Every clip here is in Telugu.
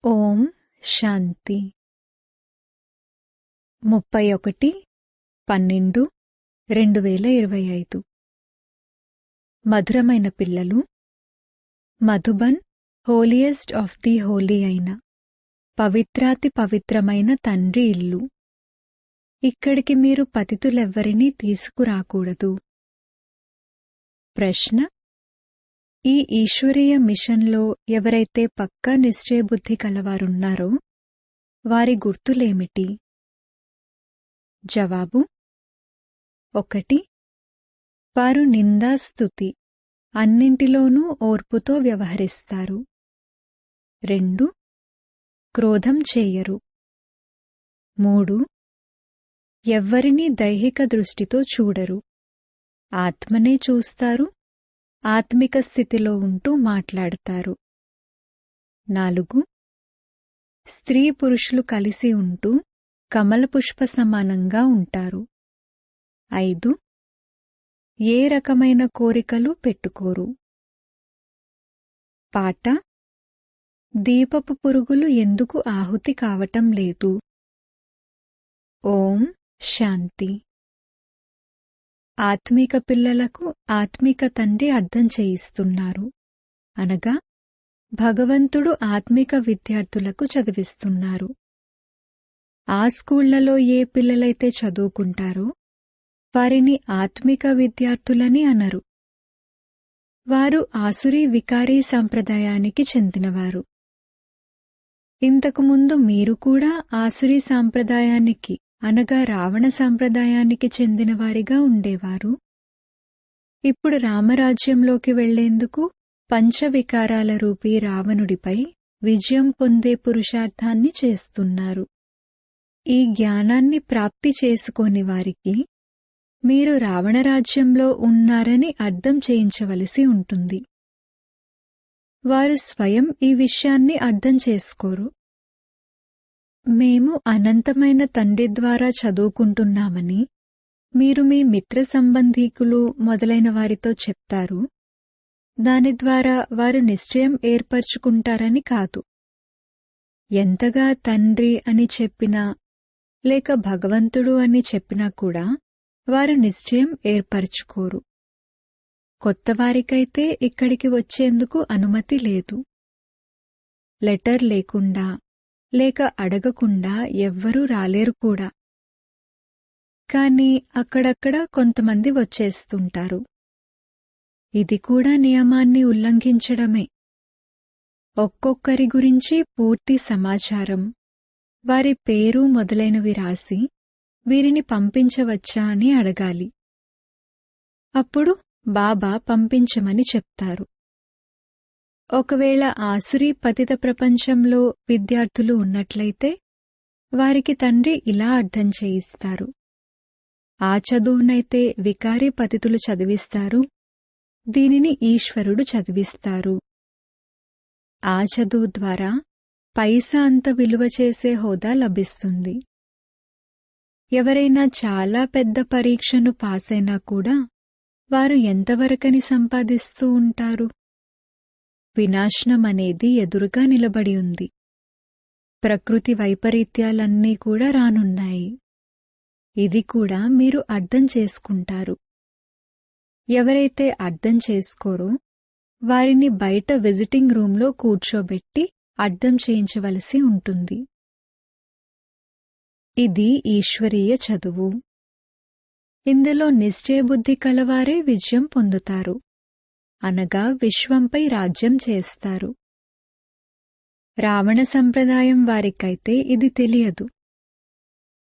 ఓం శాంతి 31/12/2025 మధురమైన పిల్లలు, Madhuban holiest of the holy అయిన పవిత్రాతి పవిత్రమైన తండ్రి ఇల్లు. ఇక్కడికి మీరు పతితులెవ్వరినీ తీసుకురాకూడదు. ప్రశ్న: ఈ ఈశ్వరీయ మిషన్లో ఎవరైతే పక్కా నిశ్చయబుద్ధి కలవారున్నారో వారి గుర్తులేమిటి? జవాబు: 1. వారు నిందాస్తుతి అన్నింటిలోనూ ఓర్పుతో వ్యవహరిస్తారు. 2. క్రోధం చేయరు. 3. ఎవ్వరినీ దైహిక దృష్టితో చూడరు, ఆత్మనే చూస్తారు, ఆత్మిక స్థితిలో ఉంటూ మాట్లాడతారు. 4. స్త్రీ పురుషులు కలిసి ఉంటూ కమలపుష్ప సమానంగా ఉంటారు. 5. ఏ రకమైన కోరికలు పెట్టుకోరు. పాట: దీపపు పురుగులు ఎందుకు ఆహుతి కావటం లేదు? ఓం శాంతి. ఆత్మిక పిల్లలకు ఆత్మిక తండ్రి అర్థం చేయిస్తున్నారు, అనగా భగవంతుడు ఆత్మిక విద్యార్థులకు చదివిస్తున్నారు. ఆ స్కూళ్లలో ఏ పిల్లలైతే చదువుకుంటారో వారిని ఆత్మిక విద్యార్థులని అనరు. వారు ఆసురీ వికారీ సంప్రదాయానికి చెందినవారు. ఇంతకుముందు మీరు కూడా ఆసురీ సాంప్రదాయానికి అనగా రావణ సంప్రదాయానికి చెందినవారిగా ఉండేవారు. ఇప్పుడు రామరాజ్యంలోకి వెళ్లేందుకు పంచవికారాల రూపీ రావణుడిపై విజయం పొందే పురుషార్థాన్ని చేస్తున్నారు. ఈ జ్ఞానాన్ని ప్రాప్తి చేసుకోని వారికి మీరు రావణరాజ్యంలో ఉన్నారని అర్థం చేయించవలసి ఉంటుంది. వారు స్వయం ఈ విషయాన్ని అర్థం చేసుకోరు. మేము అనంతమైన తండ్రి ద్వారా చదువుకుంటున్నామని మీరు మీ మిత్ర సంబంధీకులు మొదలైన వారితో చెప్తారు. దాని ద్వారా వారు నిశ్చయం ఏర్పరచుకుంటారని కాదు. ఎంతగా తండ్రి అని చెప్పినా లేక భగవంతుడు అని చెప్పినా కూడా వారు నిశ్చయం ఏర్పరచుకోరు. కొత్తవారికైతే ఇక్కడికి వచ్చేందుకు అనుమతి లేదు. లెటర్ లేకుండా లేక అడగకుండా ఎవ్వరూ రాలేరు కూడా. కాని అక్కడక్కడ కొంతమంది వచ్చేస్తుంటారు. ఇది కూడా నియమాన్ని ఉల్లంఘించడమే. ఒక్కొక్కరి గురించి పూర్తి సమాచారం, వారి పేరు మొదలైనవి రాసి వీరిని పంపించవచ్చా అని అడగాలి. అప్పుడు బాబా పంపించమని చెప్తారు. ఒకవేళ ఆసురీ పతిత ప్రపంచంలో విద్యార్థులు ఉన్నట్లయితే వారికి తండ్రి ఇలా అర్థం చేయిస్తారు. ఆ చదువునైతే వికారీ పతితులు చదివిస్తారు, దీనిని ఈశ్వరుడు చదివిస్తారు. ఆ చదువు ద్వారా పైసా అంత విలువ చేసే హోదా లభిస్తుంది. ఎవరైనా చాలా పెద్ద పరీక్షను పాసైనా కూడా వారు ఎంతవరకని సంపాదిస్తూ ఉంటారు? వినాశనం అనేది ఎదురుగా నిలబడి ఉంది. ప్రకృతి వైపరీత్యాలన్నీ కూడా రానున్నాయి. ఇది కూడా మీరు అర్థం చేసుకుంటారు. ఎవరైతే అర్థం చేసుకోరో వారిని బయట విజిటింగ్ రూంలో కూర్చోబెట్టి అర్థం చేయించవలసి ఉంటుంది. ఇది ఈశ్వరీయ చదువు. ఇందులో నిశ్చయబుద్ధి కలవారే విజయం పొందుతారు, అనగా విశ్వంపై రాజ్యం చేస్తారు. రావణ సంప్రదాయం వారికైతే ఇది తెలియదు.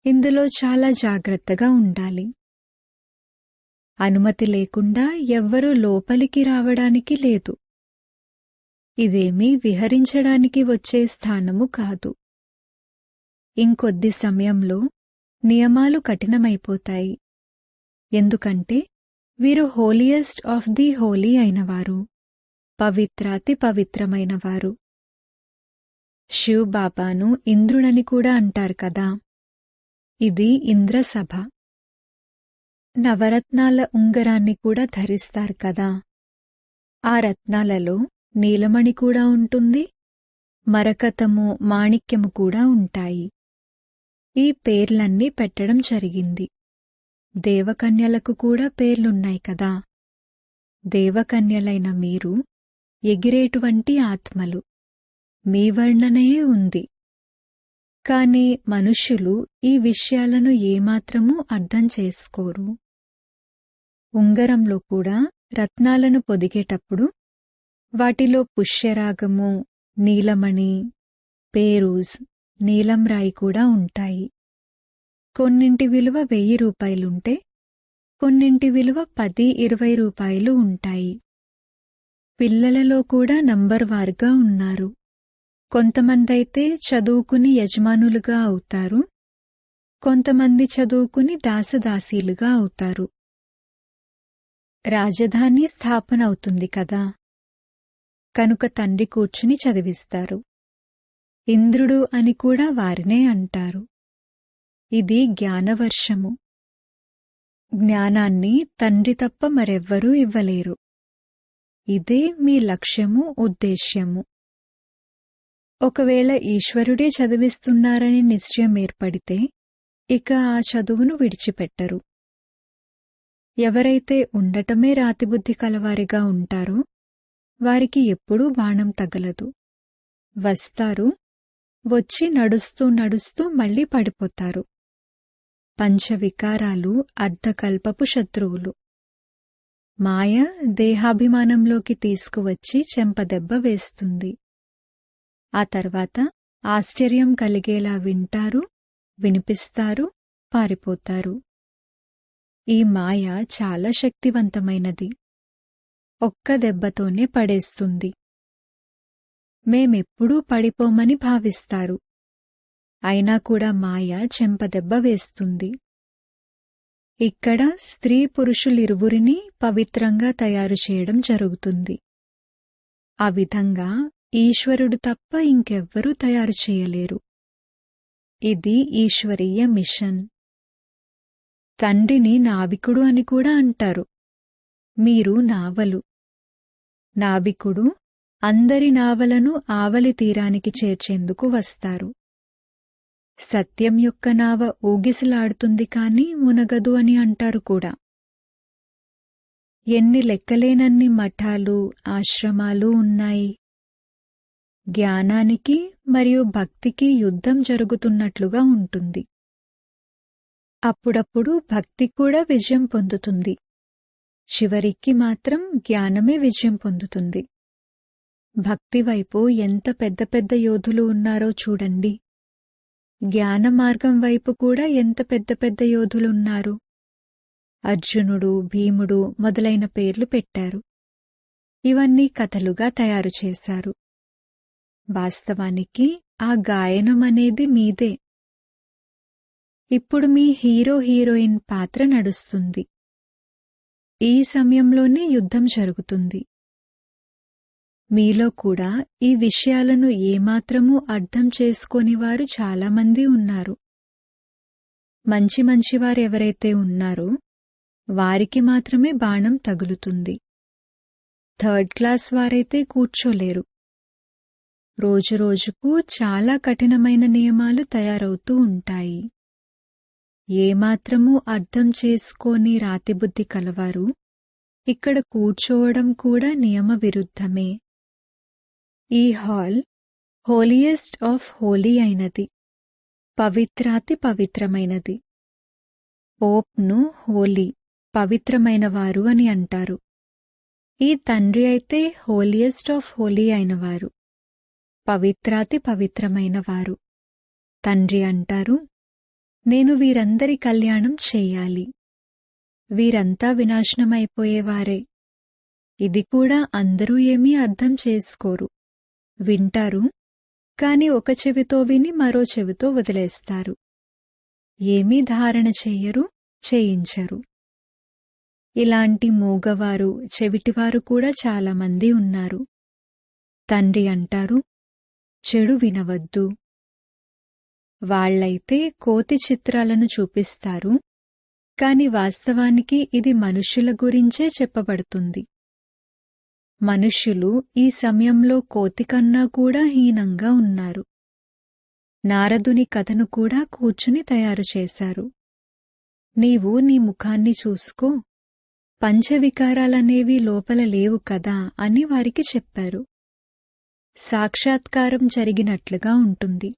ఇందులో చాలా జాగ్రత్తగా ఉండాలి. అనుమతి లేకుండా ఎవ్వరూ లోపలికి రావడానికి లేదు. ఇదేమీ విహరించడానికి వచ్చే స్థానము కాదు. ఇంకొద్ది సమయంలో నియమాలు కఠినమైపోతాయి. ఎందుకంటే వీరు హోలియెస్ట్ ఆఫ్ ది హోలీ అయినవారు, పవిత్రాతి పవిత్రమైనవారు. శివ్ బాబాను ఇంద్రుడని కూడా అంటారు కదా. ఇది ఇంద్రసభ. నవరత్నాల ఉంగరాన్ని కూడా ధరిస్తారు కదా. ఆ రత్నాలలో నీలమణి కూడా ఉంటుంది, మరకతము, మాణిక్యము కూడా ఉంటాయి. ఈ పేర్లన్నీ పెట్టడం జరిగింది. దేవకన్యలకు కూడా పేర్లున్నాయి కదా. దేవకన్యలైన మీరు ఎగిరేటువంటి ఆత్మలు. మీ వర్ణనయే ఉంది. కాని మనుష్యులు ఈ విషయాలను ఏమాత్రమూ అర్థం చేసుకోరు. ఉంగరంలో కూడా రత్నాలను పొదిగేటప్పుడు వాటిలో పుష్యరాగము, నీలమణి, పేరూస్, నీలం రాయి కూడా ఉంటాయి. కొన్నింటి విలువ 1000 రూపాయలుంటే కొన్నింటి విలువ 10-20 రూపాయలు ఉంటాయి. పిల్లలలో కూడా నంబర్ వారుగా ఉన్నారు. కొంతమందైతే చదువుకుని యజమానులుగా అవుతారు, కొంతమంది చదువుకుని దాసదాసీలుగా అవుతారు. రాజధాని స్థాపన అవుతుంది కదా, కనుక తండ్రి కూర్చుని చదివిస్తారు. ఇంద్రుడు అని కూడా వారినే అంటారు. ఇది జ్ఞానవర్షము. జ్ఞానాన్ని తండ్రి తప్ప మరెవ్వరూ ఇవ్వలేరు. ఇదే మీ లక్ష్యము, ఉద్దేశ్యము. ఒకవేళ ఈశ్వరుడే చదివిస్తున్నారని నిశ్చయం ఏర్పడితే ఇక ఆ చదువును విడిచిపెట్టరు. ఎవరైతే ఉండటమే రాతిబుద్ధి కలవారిగా ఉంటారో వారికి ఎప్పుడూ బాణం తగలదు. వస్తారు, వచ్చి నడుస్తూ నడుస్తూ మళ్లీ పడిపోతారు. పంచవికారాలు అర్ధకల్పపు శత్రువులు. మాయ దేహాభిమానంలోకి తీసుకువచ్చి చెంపదెబ్బ వేస్తుంది. ఆ తర్వాత ఆశ్చర్యం కలిగేలా వింటారు, వినిపిస్తారు, పారిపోతారు. ఈ మాయ చాలా శక్తివంతమైనది. ఒక్క దెబ్బతోనే పడేస్తుంది. మేమెప్పుడూ పడిపోమని భావిస్తారు. అయినా కూడా మాయ చెంపదెబ్బ వేస్తుంది. ఇక్కడ స్త్రీ పురుషులిరువురినీ పవిత్రంగా తయారు చేయడం జరుగుతుంది. ఆ విధంగా ఈశ్వరుడు తప్ప ఇంకెవ్వరూ తయారు చేయలేరు. ఇది ఈశ్వరీయ మిషన్. తండ్రిని నావికుడు అని కూడా అంటారు. మీరు నావలు. నావికుడు అందరి నావలను ఆవలి తీరానికి చేర్చేందుకు వస్తారు. సత్యం యొక్క నావ ఊగిసలాడుతుంది కాని మునగదు అని అంటారు కూడా. ఎన్ని లెక్కలేనన్ని మఠాలు, ఆశ్రమాలు ఉన్నాయి. జ్ఞానానికి మరియు భక్తికి యుద్ధం జరుగుతున్నట్లుగా ఉంటుంది. అప్పుడప్పుడు భక్తి కూడా విజయం పొందుతుంది. చివరికి మాత్రం జ్ఞానమే విజయం పొందుతుంది. భక్తి వైపు ఎంత పెద్ద పెద్ద యోధులు ఉన్నారో చూడండి. జ్ఞాన మార్గం వైపు కూడా ఎంత పెద్ద పెద్ద యోధులున్నారు. అర్జునుడు, భీముడు మొదలైన పేర్లు పెట్టారు. ఇవన్నీ కథలుగా తయారు చేశారు. వాస్తవానికి ఆ గాయనం అనేది మీదే. ఇప్పుడు మీ హీరో హీరోయిన్ పాత్ర నడుస్తుంది. ఈ సమయంలోనే యుద్ధం జరుగుతుంది. మీలో కూడా ఈ విషయాలను ఏమాత్రమూ అర్థం చేసుకోనివారు చాలామంది ఉన్నారు. మంచి మంచివారెవరైతే ఉన్నారో వారికి మాత్రమే బాణం తగులుతుంది. 3rd క్లాస్ వారైతే కూర్చోలేరు. రోజురోజుకు చాలా కఠినమైన నియమాలు తయారవుతూ ఉంటాయి. ఏమాత్రమూ అర్థం చేసుకోని రాతిబుద్ధి కలవారు ఇక్కడ కూర్చోవడం కూడా నియమ విరుద్ధమే. ఈ హాల్ హోలియెస్ట్ ఆఫ్ హోలీ అయినది, పవిత్రాతి పవిత్రమైనది. పోప్ను హోలీ, పవిత్రమైనవారు అని అంటారు. ఈ తండ్రి అయితే హోలియెస్ట్ ఆఫ్ హోలీ అయినవారు, పవిత్రాతి పవిత్రమైనవారు. తండ్రి అంటారు, నేను వీరందరి కళ్యాణం చెయ్యాలి. వీరంతా వినాశనమైపోయేవారే. ఇది కూడా అందరూ ఏమీ అర్థం చేసుకోరు. వింటారు, కాని ఒక చెవితో విని మరో చెవితో వదిలేస్తారు. ఏమీ ధారణ చెయ్యరు, చేయించరు. ఇలాంటి మూగవారు, చెవిటివారు కూడా చాలామంది ఉన్నారు. తండ్రి అంటారు, చెడు వినవద్దు. వాళ్లైతే కోతి చిత్రాలను చూపిస్తారు, కాని వాస్తవానికి ఇది మనుష్యుల గురించే చెప్పబడుతుంది. మనుష్యులు ఈ సమయంలో కోతి కన్నా కూడా హీనంగా ఉన్నారు. నారదుని కథను కూడా కూర్చుని తయారు చేశారు. నీవు నీ ముఖాన్ని చూసుకో, పంచవికారాలనేవి లోపల లేవు కదా అని వారికి చెప్పారు. సాక్షాత్కారం జరిగినట్లుగా ఉంటుంది.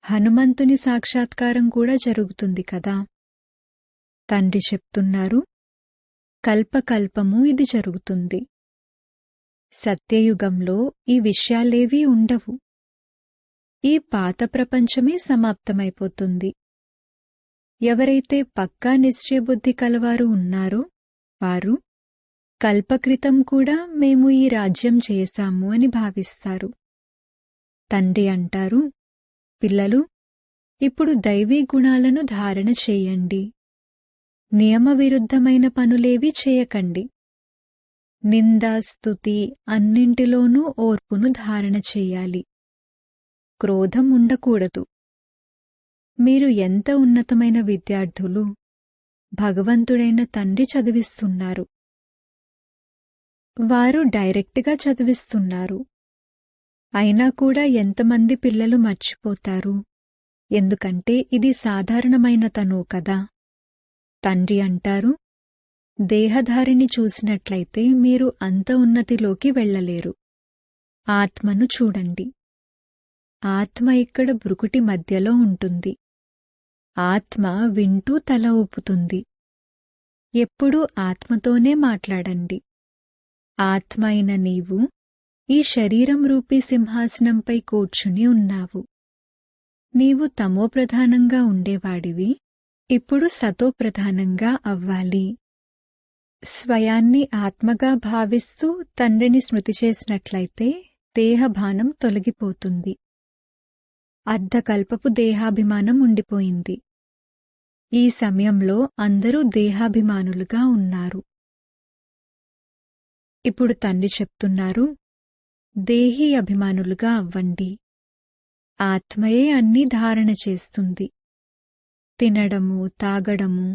హనుమంతుని సాక్షాత్కారం కూడా జరుగుతుంది కదా. తండ్రి చెప్తున్నారు, కల్పకల్పము ఇది జరుగుతుంది. సత్యయుగంలో ఈ విషయాలేవీ ఉండవు. ఈ పాత ప్రపంచమే సమాప్తమైపోతుంది. ఎవరైతే పక్కా నిశ్చయబుద్ధి కలవారు ఉన్నారో వారు కల్పక్రితం కూడా మేము ఈ రాజ్యం చేశాము అని భావిస్తారు. తండ్రి అంటారు, పిల్లలు, ఇప్పుడు దైవీ గుణాలను ధారణ చేయండి. నియమవిరుద్ధమైన పనులేవీ చేయకండి. నింద, స్తుతి అన్నింటిలోనూ ఓర్పును ధారణ చెయ్యాలి. క్రోధం ఉండకూడదు. మీరు ఎంత ఉన్నతమైన విద్యార్థులు! భగవంతుడైన తండ్రి చదివిస్తున్నారు. వారు డైరెక్ట్గా చదివిస్తున్నారు. అయినా కూడా ఎంతమంది పిల్లలు మర్చిపోతారు? ఎందుకంటే ఇది సాధారణమైన తనువు కదా. తండ్రి అంటారు, దేహధారిని చూసినట్లయితే మీరు అంత ఉన్నతిలోకి వెళ్ళలేరు. ఆత్మను చూడండి. ఆత్మ ఇక్కడ భృకుటి మధ్యలో ఉంటుంది. ఆత్మ వింటూ తల ఊపుతుంది. ఎప్పుడూ ఆత్మతోనే మాట్లాడండి. ఆత్మ అయిన నీవు ఈ శరీరం రూపీ సింహాసనంపై కూర్చుని ఉన్నావు. నీవు తమోప్రధానంగా ఉండేవాడివి, ఇప్పుడు సతోప్రధానంగా అవ్వాలి. స్వయాన్ని ఆత్మగా భావిస్తూ తండ్రిని స్మృతి చేసినట్లయితే దేహభానం తొలగిపోతుంది. అర్ధకల్పపు దేహాభిమానం ఉండిపోయింది. ఈ సమయంలో అందరూ దేహాభిమానులుగా ఉన్నారు. ఇప్పుడు తండ్రి చెప్తున్నారు, దేహీ అభిమానులుగా అవ్వండి. ఆత్మయే అన్నీ ధారణ చేస్తుంది. తినడము, తాగడము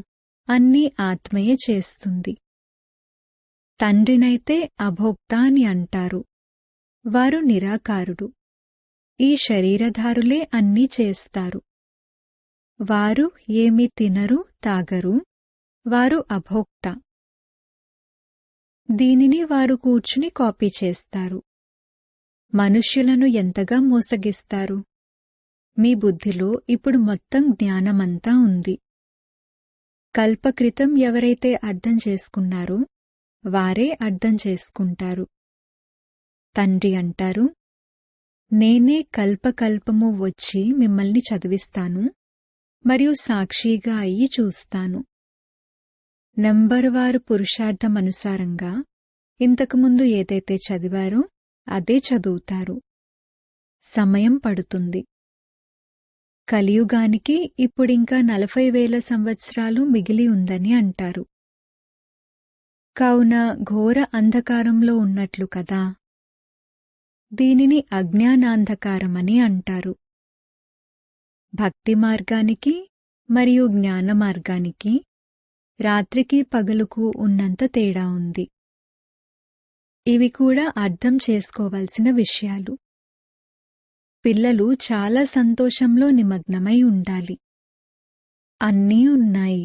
అన్నీ ఆత్మయే చేస్తుంది. తండ్రినైతే అభోక్త అని అంటారు. వారు నిరాకారుడు. ఈ శరీరధారులే అన్నీ చేస్తారు. వారు ఏమీ తినరు, తాగరు. వారు అభోక్త. దీనిని వారు కూర్చుని కాపీ చేస్తారు. మనుష్యులను ఎంతగా మోసగిస్తారు. మీ బుద్ధిలో ఇప్పుడు మొత్తం జ్ఞానమంతా ఉంది. కల్పక్రితం ఎవరైతే అర్థం చేసుకున్నారో వారే అర్థం చేసుకుంటారు. తండ్రి అంటారు, నేనే కల్పకల్పము వచ్చి మిమ్మల్ని చదివిస్తాను మరియు సాక్షిగా అయ్యి చూస్తాను. నంబరువారు పురుషార్థమనుసారంగా ఇంతకుముందు ఏదైతే చదివారో అదే చదువుతారు. సమయం పడుతుంది. కలియుగానికి ఇప్పుడింకా 40,000 సంవత్సరాలు మిగిలి ఉందని అంటారు. కావున ఘోర అంధకారంలో ఉన్నట్లు కదా. దీనిని అజ్ఞానాంధకారమని అంటారు. భక్తి మార్గానికి మరియు జ్ఞాన మార్గానికి రాత్రికి పగలుకు ఉన్నంత తేడా ఉంది. ఇవి కూడా అర్థం చేసుకోవలసిన విషయాలు. పిల్లలు చాలా సంతోషంలో నిమగ్నమై ఉండాలి. అన్నీ ఉన్నాయి,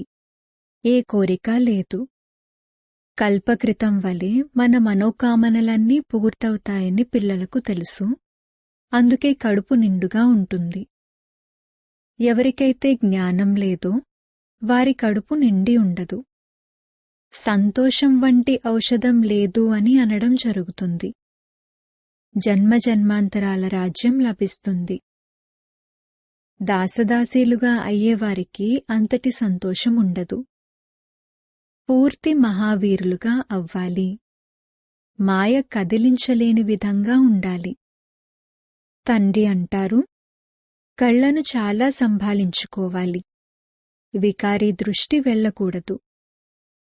ఏ కోరిక లేదు. కల్పక్రితం వలె మన మనోకామనలన్నీ పూర్తవుతాయని పిల్లలకు తెలుసు. అందుకే కడుపు నిండుగా ఉంటుంది. ఎవరికైతే జ్ఞానం లేదో వారి కడుపు నిండి ఉండదు. సంతోషం వంటి ఔషధం లేదు అని అనడం జరుగుతుంది. జన్మజన్మాంతరాల రాజ్యం లభిస్తుంది. దాసదాసీలుగా అయ్యేవారికి అంతటి సంతోషం ఉండదు. పూర్తి మహావీరులుగా అవ్వాలి. మాయ కదిలించలేని విధంగా ఉండాలి. తండ్రి అంటారు, కళ్లను చాలా సంభాళించుకోవాలి. వికారీ దృష్టి వెళ్ళకూడదు.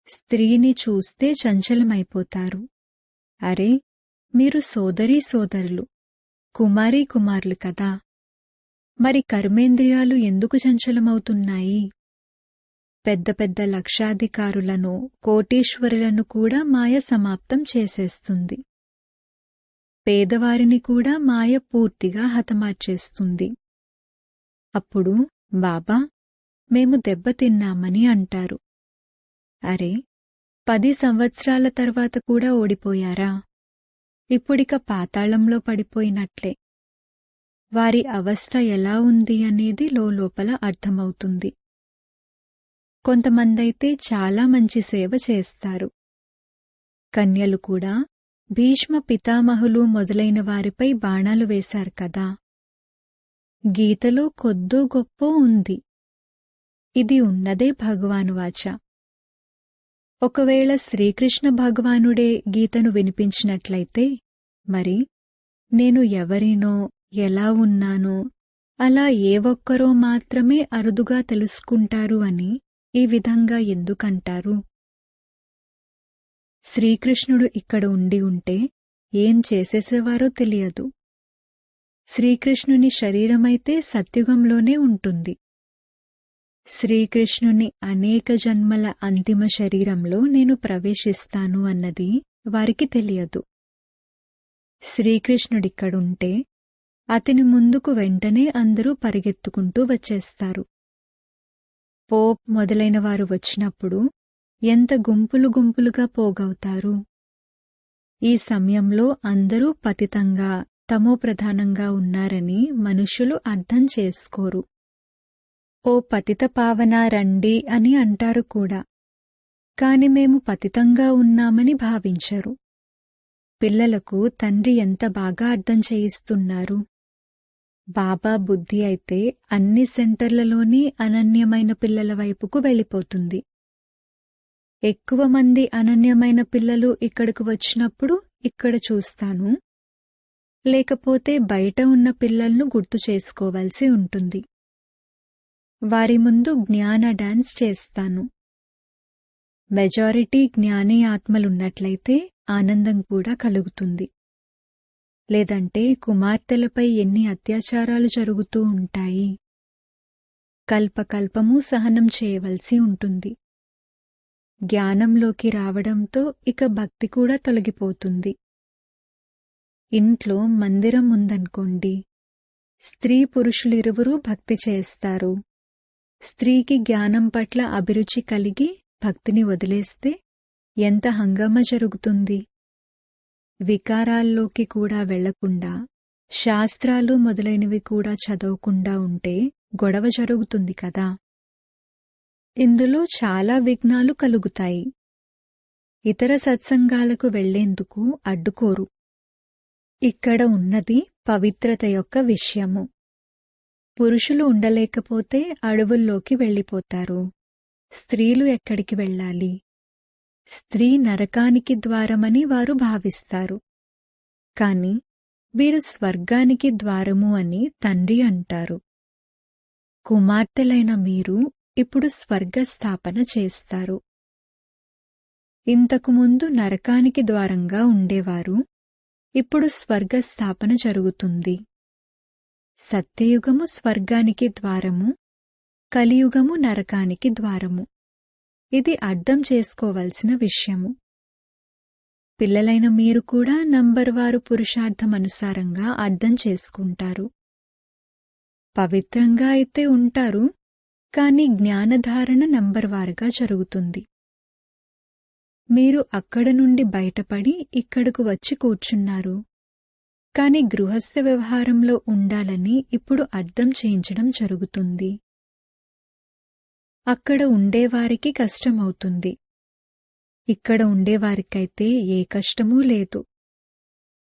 స్త్రీని చూస్తే చంచలమైపోతారు. అరే, మీరు సోదరీ సోదరులు, కుమారీ కుమారులు కదా. మరి కర్మేంద్రియాలు ఎందుకు చంచలమవుతున్నాయి? పెద్ద పెద్ద లక్షాధికారులను, కోటీశ్వరులను కూడా మాయ సమాప్తం చేసేస్తుంది. పేదవారిని కూడా మాయ పూర్తిగా హతమార్చేస్తుంది. అప్పుడు బాబా, మేము దెబ్బతిన్నామని అంటారు. అరే, 10 సంవత్సరాల తర్వాత కూడా ఓడిపోయారా? ఇప్పుడిక పాతాళంలో పడిపోయినట్లే. వారి అవస్థ ఎలా ఉంది అనేది లోపల అర్థమవుతుంది. కొంతమందైతే చాలా మంచి సేవ చేస్తారు. కన్యలు కూడా భీష్మ పితామహులు మొదలైన వారిపై బాణాలు వేశారు కదా. గీతలో కొద్దో గొప్పో ఉంది. ఇది ఉన్నదే భగవాను వాచ. ఒకవేళ శ్రీకృష్ణ భగవానుడే గీతను వినిపించినట్లయితే మరి నేను ఎవరినో, ఎలా ఉన్నానో అలా ఏ ఒక్కరో మాత్రమే అరుదుగా తెలుసుకుంటారు అని ఈ విధంగా ఎందుకంటారు? శ్రీకృష్ణుడు ఇక్కడ ఉండి ఉంటే ఏం చేసేసేవారో తెలియదు. శ్రీకృష్ణుని శరీరమైతే సత్యుగంలోనే ఉంటుంది. శ్రీకృష్ణుని అనేక జన్మల అంతిమ శరీరంలో నేను ప్రవేశిస్తాను అన్నది వారికి తెలియదు. శ్రీకృష్ణుడిక్కడుంటే అతని ముందుకు వెంటనే అందరూ పరిగెత్తుకుంటూ వచ్చేస్తారు. పోప్ మొదలైన వారు వచ్చినప్పుడు ఎంత గుంపులు గుంపులుగా పోగవుతారు. ఈ సమయంలో అందరూ పతితంగా, తమోప్రధానంగా ఉన్నారని మనుషులు అర్థం చేసుకోరు. ఓ పతిత పావన రండి అని అంటారు కూడా. కాని మేము పతితంగా ఉన్నామని భావించరు. పిల్లలకు తండ్రి ఎంత బాగా అర్థం చేయిస్తున్నారు. బాబా బుద్ధి అయితే అన్ని సెంటర్లలోని అనన్యమైన పిల్లల వైపుకు వెళ్ళిపోతుంది. ఎక్కువ మంది అనన్యమైన పిల్లలు ఇక్కడకు వచ్చినప్పుడు ఇక్కడ చూస్తాను, లేకపోతే బయట ఉన్న పిల్లలను గుర్తు చేసుకోవలసి ఉంటుంది. వారి ముందు జ్ఞాన డాన్స్ చేస్తాను. మెజారిటీ జ్ఞాని ఆత్మలున్నట్లయితే ఆనందం కూడా కలుగుతుంది. లేదంటే కుమార్తెలపై ఎన్ని అత్యాచారాలు జరుగుతూ ఉంటాయి. కల్పకల్పము సహనం చేయవలసి ఉంటుంది. జ్ఞానంలోకి రావడంతో ఇక భక్తి కూడా తొలగిపోతుంది. ఇంట్లో మందిరం ఉందనుకోండి, స్త్రీ పురుషులిరువురూ భక్తి చేస్తారు. స్త్రీకి జ్ఞానం పట్ల అభిరుచి కలిగి భక్తిని వదిలేస్తే ఎంత హంగామా జరుగుతుంది. వికారాల్లోకి కూడా వెళ్లకుండా, శాస్త్రాలు మొదలైనవి కూడా చదవకుండా ఉంటే గొడవ జరుగుతుంది కదా. ఇందులో చాలా విఘ్నాలు కలుగుతాయి. ఇతర సత్సంగాలకు వెళ్లేందుకు అడ్డుకోరు. ఇక్కడ ఉన్నది పవిత్రత యొక్క విషయము. పురుషులు ఉండలేకపోతే అడవుల్లోకి వెళ్ళిపోతారు. స్త్రీలు ఎక్కడికి వెళ్ళాలి? స్త్రీ నరకానికి ద్వారమని వారు భావిస్తారు. కాని వీరు స్వర్గానికి ద్వారము అని తండ్రి అంటారు. కుమార్తెలైన మీరు ఇప్పుడు స్వర్గ స్థాపన చేస్తారు. ఇంతకుముందు నరకానికి ద్వారంగా ఉండేవారు. ఇప్పుడు స్వర్గ స్థాపన జరుగుతుంది. సత్యయుగము స్వర్గానికి ద్వారము, కలియుగము నరకానికి ద్వారము. ఇది అర్థం చేసుకోవలసిన విషయము. పిల్లలైన మీరు కూడా నంబర్వారు పురుషార్థమనుసారంగా అర్థం చేసుకుంటారు. పవిత్రంగా అయితే ఉంటారు, కాని జ్ఞానధారణ నంబర్వారుగా జరుగుతుంది. మీరు అక్కడ నుండి బయటపడి ఇక్కడకు వచ్చి కూర్చున్నారు. కాని గృహస్థ వ్యవహారంలో ఉండాలని ఇప్పుడు అర్థం చేయించడం జరుగుతుంది. అక్కడ ఉండేవారికి కష్టమవుతుంది. ఇక్కడ ఉండేవారికైతే ఏ కష్టమూ లేదు.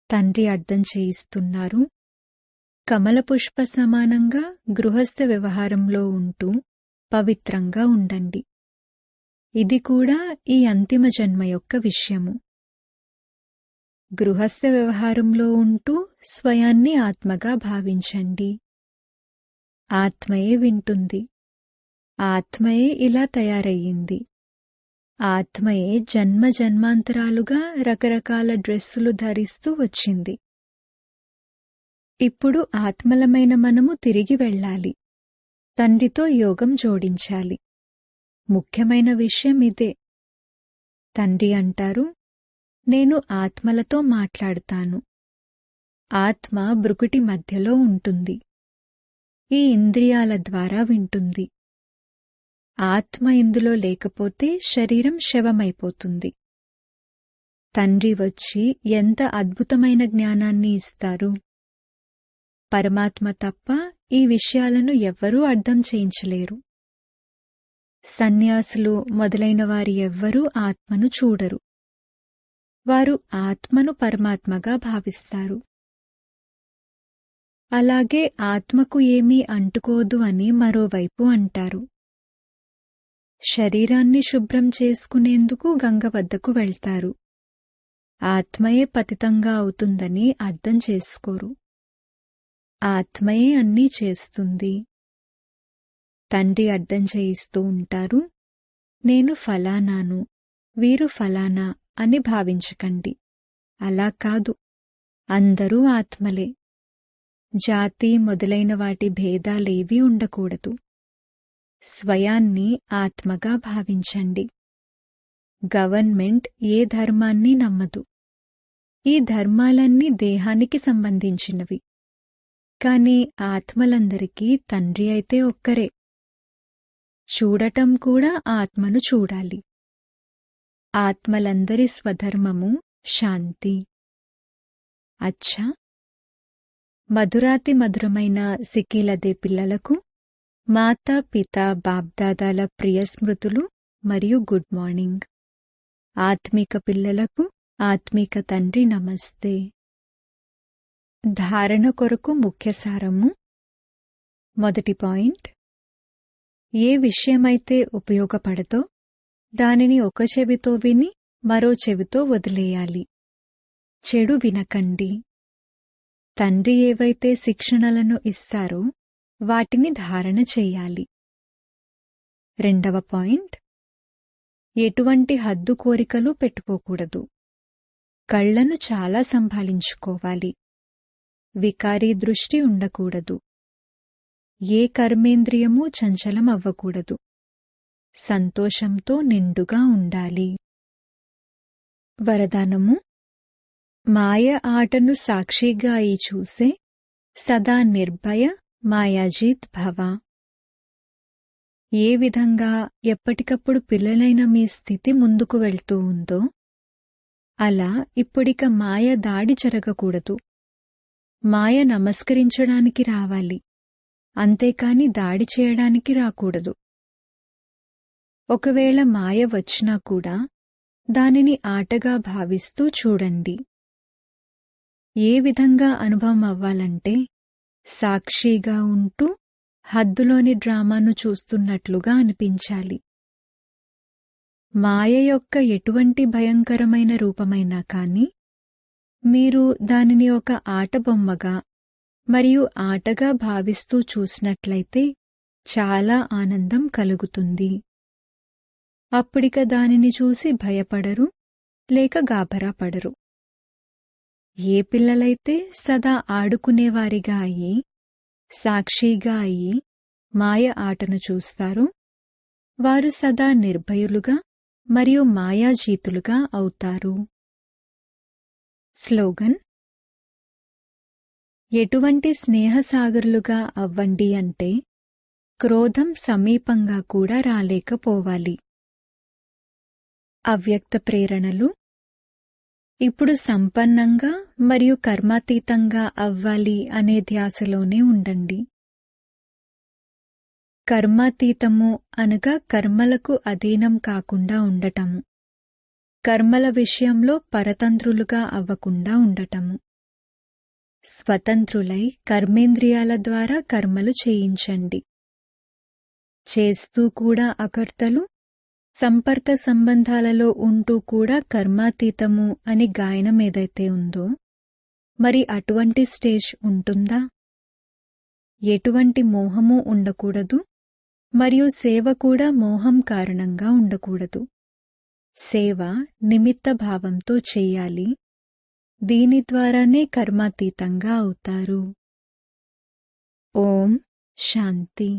తండ్రి అర్థం చేయిస్తున్నారు. కమల పుష్ప సమానంగా గృహస్థ వ్యవహారంలో ఉంటూ పవిత్రంగా ఉండండి. ఇది కూడా ఈ అంతిమ జన్మ యొక్క విషయము. గృహస్థ వ్యవహారంలో ఉంటూ స్వయాన్ని ఆత్మగా భావించండి. ఆత్మయే వింటుంది. ఆత్మయే ఇలా తయారయ్యింది. ఆత్మయే జన్మ జన్మాంతరాలుగా రకరకాల డ్రెస్సులు ధరిస్తూ వచ్చింది. ఇప్పుడు ఆత్మలమైన మనము తిరిగి వెళ్ళాలి. తండ్రితో యోగం జోడించాలి. ముఖ్యమైన విషయం ఇదే. తండ్రి అంటారు, నేను ఆత్మలతో మాట్లాడుతాను. ఆత్మ భృకుటి మధ్యలో ఉంటుంది. ఈ ఇంద్రియాల ద్వారా వింటుంది. ఆత్మ ఇందులో లేకపోతే శరీరం శవమైపోతుంది. తండ్రి వచ్చి ఎంత అద్భుతమైన జ్ఞానాన్ని ఇస్తారు. పరమాత్మ తప్ప ఈ విషయాలను ఎవ్వరూ అర్థం చేయించలేరు. సన్యాసులు మొదలైన వారి ఎవ్వరూ ఆత్మను చూడరు. వారు ఆత్మను పరమాత్మగా భావిస్తారు. అలాగే ఆత్మకు ఏమీ అంటుకోదు అని మరోవైపు అంటారు. శరీరాన్ని శుభ్రం చేసుకునేందుకు గంగ వద్దకు వెళ్తారు. ఆత్మయే పతితంగా అవుతుందని అర్థం చేసుకోరు. ఆత్మయే అన్నీ చేస్తుంది. తండ్రి అర్థం చేయిస్తూ ఉంటారు, నేను ఫలానాను, వీరు ఫలానా అని భావించకండి. అలా కాదు, అందరూ ఆత్మలే. జాతి మొదలైన వాటి భేదాలేవీ ఉండకూడదు. స్వయాన్ని ఆత్మగా భావించండి. గవర్నమెంట్ ఏ ధర్మాన్ని నమ్మదు. ఈ ధర్మాలన్నీ దేహానికి సంబంధించినవి. కాని ఆత్మలందరికీ తండ్రి అయితే ఒక్కరే. చూడటం కూడా ఆత్మను చూడాలి. ఆత్మలందరి స్వధర్మము శాంతి. అచ్చా, మధురాతి మధురమైన సిక్కిలదే పిల్లలకు మాతా పితా బాబ్దాదాల ప్రియ స్మృతులు మరియు గుడ్ మార్నింగ్. ఆత్మిక పిల్లలకు ఆత్మిక తండ్రి నమస్తే. ధారణ కొరకు ముఖ్య సారము. మొదటి పాయింట్, ఏ విషయమైతే ఉపయోగపడదో దానిని ఒక చెవితో విని మరో చెవితో వదిలేయాలి. చెడు వినకండి. తండ్రి ఏవైతే శిక్షణలను ఇస్తారో వాటిని ధారణ చెయ్యాలి. రెండవ పాయింట్, ఎటువంటి హద్దు కోరికలు పెట్టుకోకూడదు. కళ్లను చాలా సంభాళించుకోవాలి. వికారీ దృష్టి ఉండకూడదు. ఏ కర్మేంద్రియమూ చంచలం అవ్వకూడదు. సంతోషంతో నిండుగా ఉండాలి. వరదానము, మాయ ఆటను సాక్షిగా అయి చూసే సదా నిర్భయ మాయాజీత్ భవ. ఏ విధంగా ఎప్పటికప్పుడు పిల్లలైన మీ స్థితి ముందుకు వెళ్తూ ఉందో అలా ఇప్పుడిక మాయ దాడి జరగకూడదు. మాయ నమస్కరించడానికి రావాలి, అంతేకాని దాడి చేయడానికి రాకూడదు. ఒకవేళ మాయ వచ్చినా కూడా దానిని ఆటగా భావిస్తూ చూడండి. ఏ విధంగా అనుభవం అవ్వాలంటే సాక్షిగా ఉంటూ హద్దులోని డ్రామాను చూస్తున్నట్లుగా అనిపించాలి. మాయ యొక్క ఎటువంటి భయంకరమైన రూపమైనా కాని మీరు దానిని ఒక ఆటబొమ్మగా మరియు ఆటగా భావిస్తూ చూసినట్లయితే చాలా ఆనందం కలుగుతుంది. అప్పుడిక దానిని చూసి భయపడరు లేక గాభరా పడరు. ఏ పిల్లలైతే సదా ఆడుకునేవారిగా అయి సాక్షిగా అయి మాయ ఆటను చూస్తారో వారు సదా నిర్భయులుగా మరియు మాయాజీతులుగా అవుతారు. స్లోగన్, ఎటువంటి స్నేహసాగరులుగా అవ్వండి అంటే క్రోధం సమీపంగా కూడా రాలేకపోవాలి. అవ్యక్త ప్రేరణలు. ఇప్పుడు సంపన్నంగా మరియు కర్మాతీతంగా అవ్వాలి అనే ధ్యాసలోనే ఉండండి. కర్మాతీతము అనగా కర్మలకు అధీనం కాకుండా ఉండటము. కర్మల విషయంలో పరతంత్రులుగా అవ్వకుండా ఉండటము. స్వతంత్రులై కర్మేంద్రియాల ద్వారా కర్మలు చేయించండి. చేస్తూ కూడా అకర్తలు, సంపర్క సంబంధాలలో ఉంటూ కూడా కర్మాతీతము అని గాయనం ఏదైతే ఉందో మరి అటువంటి స్టేజ్ ఉంటుందా? ఎటువంటి మోహము ఉండకూడదు మరియు సేవ కూడా మోహం కారణంగా ఉండకూడదు. సేవ నిమిత్త భావంతో చెయ్యాలి. దీని ద్వారానే కర్మాతీతంగా అవుతారు. ఓం శాంతి.